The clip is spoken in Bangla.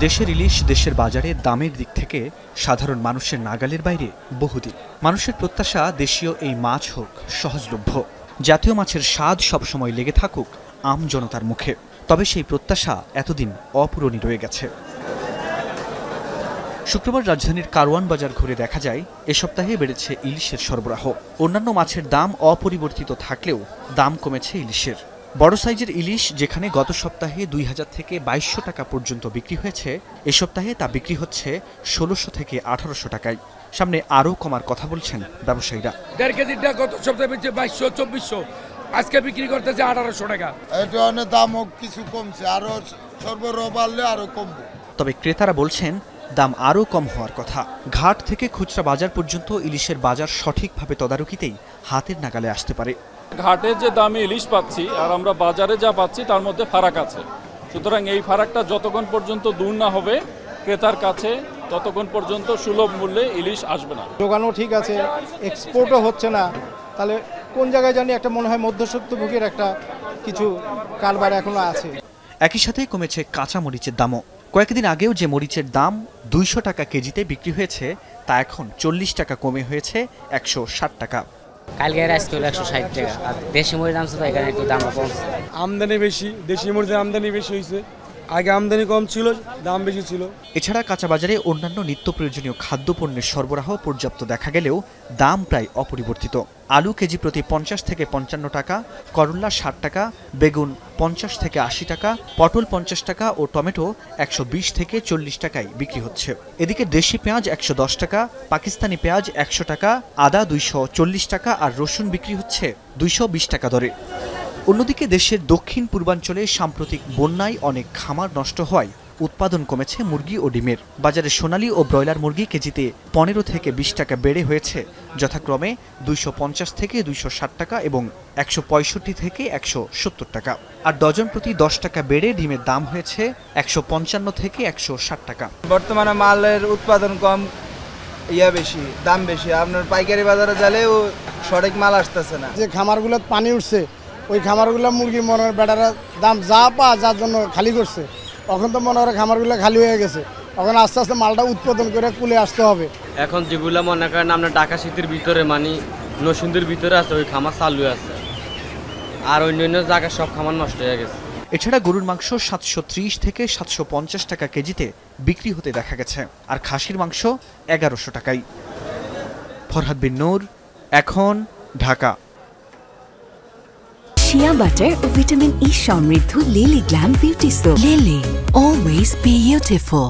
দেশের ইলিশ দেশের বাজারে দামের দিক থেকে সাধারণ মানুষের নাগালের বাইরে বহুদিন। মানুষের প্রত্যাশা দেশীয় এই মাছ হোক সহজলভ্য, জাতীয় মাছের স্বাদ সবসময় লেগে থাকুক আম জনতার মুখে। তবে সেই প্রত্যাশা এতদিন অপূরণী রয়ে গেছে। শুক্রবার রাজধানীর কারওয়ান বাজার ঘুরে দেখা যায় এ সপ্তাহে বেড়েছে ইলিশের সরবরাহ। অন্যান্য মাছের দাম অপরিবর্তিত থাকলেও দাম কমেছে ইলিশের। বড় সাইজের ইলিশ যেখানে গত সপ্তাহে 2000 থেকে 2200 টাকা পর্যন্ত বিক্রি হয়েছে, এ সপ্তাহে তা বিক্রি হচ্ছে 1600 থেকে 1800 টাকায়। সামনে আরও কমার কথা বলছেন ব্যবসায়ীরা। 1.5 কেজিটা গত সপ্তাহে বেচে 2200-2400, আজকে বিক্রি করতেছে 1800 টাকা। এটা অনেক দামও কিছু কমছে, আরো সরবরাহ বাড়লে আরো কমবে। তবে ক্রেতারা বলছেন দাম আরও কম হওয়ার কথা। ঘাট থেকে খুচরা বাজার পর্যন্ত ইলিশের বাজার সঠিকভাবে তদারকিতেই হাতের নাগালে আসতে পারে। ঘাটে যে দামে ইলিশ পাচ্ছি আর আমরা বাজারে যা পাচ্ছি তার মধ্যে ফারাক আছে। সুতরাং এই ফারাকটা যতক্ষণ পর্যন্ত দূর না হবে ক্রেতার কাছে, ততক্ষণ পর্যন্ত সুলভ মূল্যে ইলিশ আসবে না। দোকানও ঠিক আছে, এক্সপোর্টও হচ্ছে না, তাহলে কোন জায়গায় জানি একটা মনে হয় মধ্যস্বত্বভোগীর একটা কিছু কারবার এখনো আছে। একই সাথে কমেছে কাঁচা মরিচের দামও। কয়েকদিন আগেও যে মরিচের দাম 200 টাকা কেজিতে বিক্রি হয়েছে তা এখন 40 টাকা কমে হয়েছে 160 টাকা। কালকে আজকে 160 টাকা। আর দেশি মরিচ দাম তো এখানে একটু দাম কমছে। আমদানি বেশি, দেশি মরিচের আমদানি বেশি হয়েছে। আগে আমদানি কম ছিল, দাম বেশি ছিল। এছাড়া কাঁচা বাজারে অন্যান্য নিত্য প্রয়োজনীয় খাদ্যপণ্যের সরবরাহ পর্যাপ্ত দেখা গেলেও দাম প্রায় অপরিবর্তিত। আলু কেজি প্রতি 50 থেকে 55 টাকা, করল্লা 60 টাকা, বেগুন 50 থেকে 80 টাকা, পটল 50 টাকা ও টমেটো 120 থেকে 40 টাকায় বিক্রি হচ্ছে। এদিকে দেশি পেঁয়াজ 110 টাকা, পাকিস্তানি পেঁয়াজ 100 টাকা, আদা 240 টাকা আর রসুন বিক্রি হচ্ছে 220 টাকা দরে। অন্যদিকে দেশের দক্ষিণ পূর্বাঞ্চলে সাম্প্রতিক বন্যায় অনেক খামার নষ্ট হওয়ায় উৎপাদন কমেছে মুরগি ও ডিমের। বাজারে সোনালী ও ব্রয়লার মুরগি কেজিতে 15 থেকে 20 টাকা বেড়ে হয়েছে যথাক্রমে 250 থেকে 260 টাকা এবং 165 থেকে 170 টাকা। আর ডজন প্রতি 10 টাকা বেড়ে ডিমের দাম হয়েছে 155 থেকে 160 টাকা। বর্তমানে মালের উৎপাদন কম, বেশি, দাম বেশি। আপনার পাইকারি বাজারে গেলেও সঠিক মাল আসতেছে না। যে খামারগুলো পানি উঠছে, ওই খামারগুলো মুরগি মনে হয় বেটারা দাম যা যার জন্য খালি করছে। এখন তো মনে হয় খামারগুলো খালি হয়ে গেছে, এখন আস্তে আস্তে মালটা উৎপাদন করে কুলে আসতে হবে। এখন যেগুলো মনে করেন আপনার ঢাকা সিটির ভিতরে নরসিংদীর ভিতরে আছে, ওই খামার চালু আছে, আর অন্যান্য জায়গায় সব খামার নষ্ট হয়ে গেছে। এছাড়া গরুর মাংস 730 থেকে 750 টাকা কেজিতে বিক্রি হতে দেখা গেছে, আর খাসির মাংস 1100 টাকায়। ফরহাদ বিন নূর, এখন, ঢাকা। শিয়া বাটার ও ভিটামিন ই সমৃদ্ধ lily glam beauty soap. Lily, always beautiful.